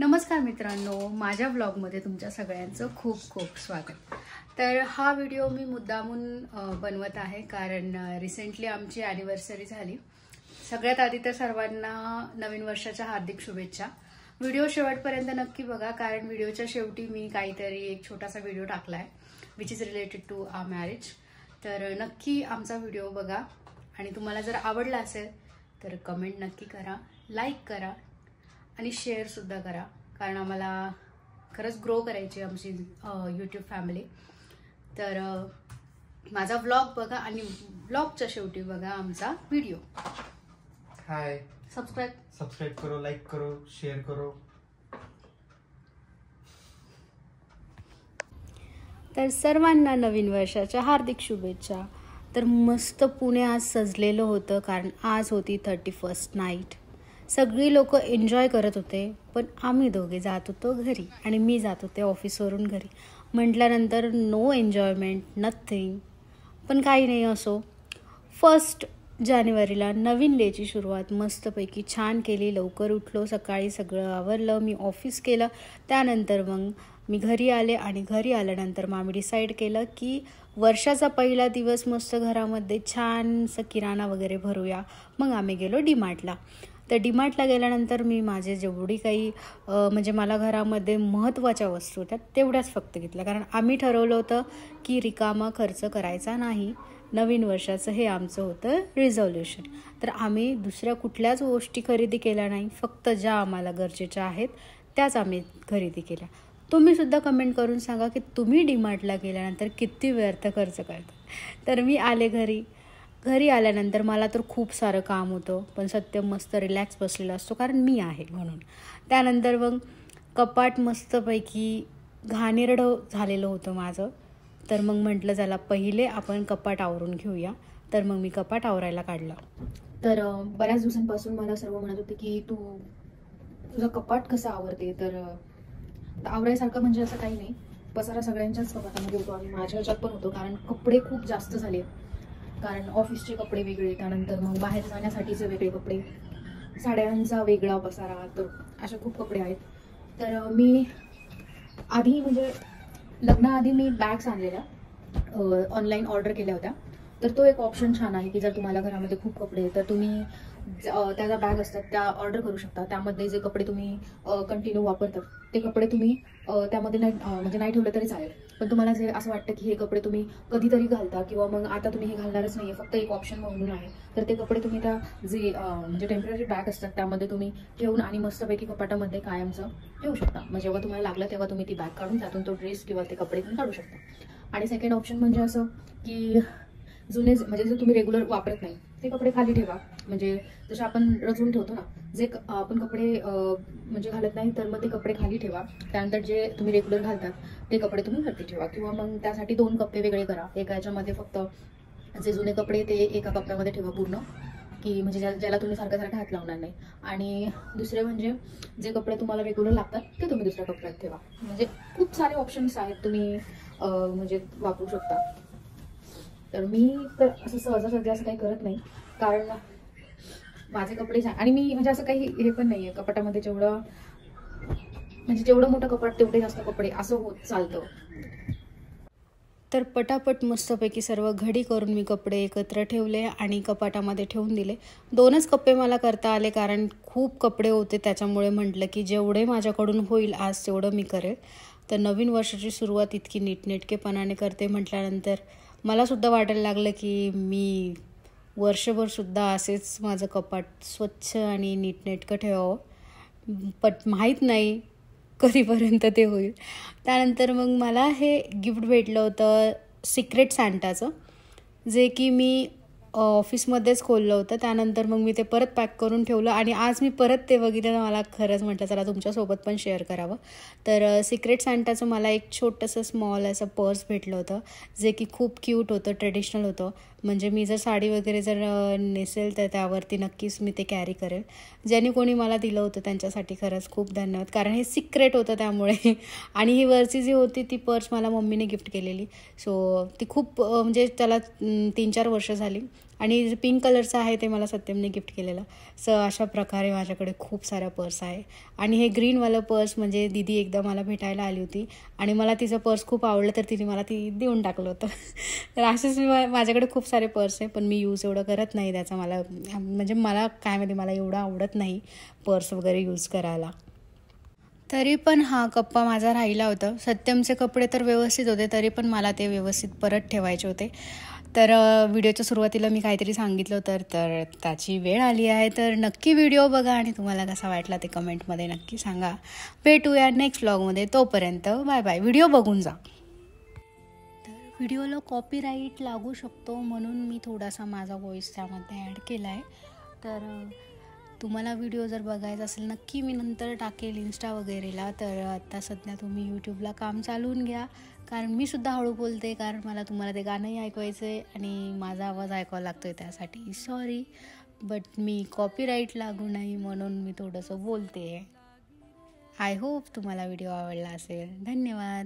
नमस्कार मित्रांनो, माझ्या ब्लॉगमध्ये तुमच्या सगळ्यांचं खूप खूप स्वागत। तर हा व्हिडिओ मी मुद्दामून बनवत आहे कारण रिसेंटली आमची ॲनिव्हर्सरी झाली। सगळ्यात आधी तर सर्वांना नवीन वर्षाच्या हार्दिक शुभेच्छा। व्हिडिओ शेवटपर्यंत नक्की बघा कारण व्हिडिओच्या शेवटी मी काहीतरी एक छोटासा व्हिडिओ टाकलाय which is related to our marriage. तर नक्की आमचा व्हिडिओ बघा आणि तुम्हाला जर आवडला असेल तर कमेंट नक्की करा, लाईक करा आणि शेअर सुद्धा करा कारण आम्हाला खरंच ग्रो करायची आमची यूट्यूब फॅमिली। तर माझा व्लॉग बघा आणि व्लॉगच्या शेवटी बघा आमचा व्हिडिओ। हाय, सबस्क्राइब करो, लाइक करो, शेयर करो। तर सर्वांना नवीन वर्षाच्या हार्दिक शुभेच्छा। तर मस्त पुणे आज सजलेलं होतं कारण आज होती 31st नाईट। सगळी लोक एन्जॉय करत होते पण आम्ही दोघे जात होतो घरी आणि मी जात होते ऑफिसवरून घरी। म्हटल्यानंतर नो एन्जॉयमेंट, नथिंग। पण काही नाही, असो। 1 जानेवारीला नवीन डेची सुरुवात मस्तपैकी छान केली। लवकर उठलो, सकाळी सगळं आवरलं, मी ऑफिस केलं। त्यानंतर मग मी घरी आले आणि घरी आल्यानंतर मग आम्ही डिसाईड केलं की वर्षाचा पहिला दिवस मस्त घरामध्ये छानसं किराणा वगैरे भरूया। मग आम्ही गेलो डीमार्टला। तर डीमार्टला गेल्यानंतर मी माझे जेवढी काही म्हणजे मला घरामध्ये महत्त्वाच्या वस्तू होत्या तेवढ्याच फक्त घेतल्या कारण आम्ही ठरवलं होतं की रिकामा खर्च करायचा नाही। नवीन वर्षाचं हे आमचं होतं रिझोल्युशन। तर आम्ही दुसऱ्या कुठल्याच गोष्टी खरेदी केल्या नाही, फक्त ज्या आम्हाला गरजेच्या आहेत त्याच आम्ही खरेदी केल्या। तुम्ही सुद्धा कमेंट करून सांगा की तुम्ही डीमार्टला गेल्यानंतर किती व्यर्थ खर्च करता। तर मी आले घरी आल्यानंतर मला तर खूप सारं काम होतं पण सत्य मस्त रिलॅक्स बसलेला असतो कारण मी आहे म्हणून। त्यानंतर मग कपाट मस्तपैकी घाणेरडं झालेलं होतं माझं। तर मग म्हटलं चला पहिले आपण कपाट आवरून घेऊया। तर मग मी कपाट आवरायला काढलं। तर बऱ्याच दिवसांपासून मला सर्व म्हणत होते की तुझं कपाट कसं आवरते। तर आवरायसारखं म्हणजे असं काही नाही, पसारा सगळ्यांच्याच कपाटामध्ये होतो आणि माझ्या ह्याच्यात पण होतो कारण कपडे खूप जास्त झाले। कारण ऑफिसचे कपडे वेगळे, त्यानंतर मग बाहेर जाण्यासाठीचे वेगळे कपडे, साड्यांचा वेगळा पसारा, तर असे खूप कपडे आहेत। तर मी आधी म्हणजे लग्नाआधी मी बॅग्स आणलेल्या ऑनलाईन ऑर्डर केल्या होत्या। तर तो एक ऑप्शन छान आहे की जर तुम्हाला घरामध्ये खूप कपडे तर तुम्ही त्याच्या बॅग असतात त्या ऑर्डर करू शकता। त्यामध्ये जे कपडे तुम्ही कंटिन्यू वापरतात ते कपडे तुम्ही त्यामध्ये नाही ठेवले तरी चालेल। पण तुम्हाला जे असं वाटतं की हे कपडे तुम्ही कधीतरी घालता किंवा मग आता तुम्ही हे घालणारच नाहीये, फक्त एक ऑप्शन म्हणून आहे, तर ते कपडे तुम्ही त्या जे म्हणजे टेम्पररी बॅग असतात त्यामध्ये तुम्ही ठेवून आणि मस्तपैकी कपाटामध्ये कायमचं ठेवू शकता। मग जेव्हा तुम्हाला लागलं तेव्हा तुम्ही ती बॅग काढून त्यातून तो ड्रेस किंवा ते कपडे तुम्ही काढू शकता। आणि सेकंड ऑप्शन म्हणजे असं की जुने म्हणजे जे तुम्ही रेग्युलर वापरत नाही ते कपडे खाली ठेवा। म्हणजे जसे आपण रचून ठेवतो ना, जे आपण कपडे म्हणजे घालत नाही तर मग ते कपडे खाली ठेवा। त्यानंतर जे तुम्ही रेग्युलर घालतात ते कपडे तुम्ही वरती ठेवा किंवा मग त्यासाठी 2 कप्पे वेगळे करा। एका याच्यामध्ये फक्त जे जुने कपडे ते एका कप्प्यामध्ये ठेवा पूर्ण, की म्हणजे ज्याला तुम्ही सारखं हात लावणार नाही। आणि दुसरे म्हणजे जे कपडे तुम्हाला रेग्युलर लागतात ते तुम्ही दुसऱ्या कपड्यात ठेवा। म्हणजे खूप सारे ऑप्शन्स आहेत, तुम्ही म्हणजे वापरू शकता। तर मी तर असं सहजासहजी असं काही करत नाही कारण माझे कपडे आणि मी म्हणजे असं काही हे पण नाहीये कपाटामध्ये जेवढं मोठं कपाट तेवढे जास्त कपडे असं होत चालतं। तर पटापट मस्तपैकी सर्व घडी करून मी कपडे एकत्र ठेवले आणि कपाटामध्ये ठेवून दिले। 2च कप्पे मला करता आले कारण खूप कपडे होते, त्याच्यामुळे म्हटलं की जेवढे माझ्याकडून होईल आज तेवढं मी करेल। तर नवीन वर्षाची सुरुवात इतकी नीटनेटकेपणाने करते म्हटल्यानंतर मला सुद्धा वाटायला लागलं की मी वर्षभर सुद्धा असेच माझं कपाट स्वच्छ आणि नीटनेटकं ठेवावं। पण माहीत नाही कधीपर्यंत ते होईल। त्यानंतर मग मला हे गिफ्ट भेटलं होतं सिक्रेट सांटाचं, जे की मी ऑफिसमध्येच खोललं होतं। त्यानंतर मग मी ते परत पॅक करून ठेवलं आणि आज मी परत ते बघितलं, मला खरंच म्हटलं चला तुमच्यासोबत पण शेअर करावं। तर सिक्रेट सांटाचं मला एक छोटंसं स्मॉल असं पर्स भेटलं होतं जे की खूप क्यूट होतं, ट्रेडिशनल होतं। म्हणजे मी जर साडी वगैरे जर नेसेल तर त्यावरती नक्कीच मी ते कॅरी करेल। ज्याने कोणी मला दिलं होतं त्यांच्यासाठी खरंच खूप धन्यवाद कारण हे सिक्रेट होतं त्यामुळे। आणि ही वरची जी होती ती पर्स मला मम्मीने गिफ्ट केलेली। सो ती खूप म्हणजे त्याला 3-4 वर्ष झाली आणि जे पिंक कलरचं आहे ते मला सत्यमने गिफ्ट केलेलं. सो अशा प्रकारे माझ्याकडे खूप साऱ्या पर्स आहे. आणि हे ग्रीनवालं पर्स म्हणजे दीदी एकदा मला भेटायला आली होती आणि मला तिचं पर्स खूप आवडलं तर तिने मला ती देऊन टाकलं होतं. तर असेच माझ्याकडे खूप सारे पर्स आहे, पण मी यूज एवढं करत नाही त्याचा. म्हणजे मला काय माहिती, मला एवढं आवडत नाही पर्स वगैरे यूज करायला. तरी पण हा कप्पा माझा राहिला होता. सत्यमचे कपडे तर व्यवस्थित होते, तरी पण मला ते व्यवस्थित परत ठेवायचे होते. तर व्हिडिओच्या सुरुवातीला मी काहीतरी सांगितलं तर त्याची वेळ आली आहे. तर नक्की व्हिडिओ बघा आणि तुम्हाला कसा वाटला ते कमेंटमध्ये नक्की सांगा. भेटूया नेक्स्ट व्लॉगमध्ये. तोपर्यंत बाय बाय. व्हिडिओ बघून जा. तर व्हिडिओला कॉपीराईट लागू शकतो म्हणून मी थोडासा माझा व्हॉईस त्यामध्ये ॲड केला आहे. तर तुम्हाला व्हिडिओ जर बघायचा असेल नक्की मी नंतर टाकेल इंस्टा वगैरेला. तर आता सध्या तुम्ही यूट्यूबला काम चालवून घ्या, कारण मी सुद्धा हळू बोलते, कारण मला तुम्हाला ते गाणंही ऐकवायचं आहे आणि माझा आवाज ऐकावा लागतो आहे, त्यासाठी सॉरी. बट मी कॉपीराईट लागू नाही म्हणून मी थोडंसं बोलते. आय होप तुम्हाला व्हिडिओ आवडला असेल. धन्यवाद.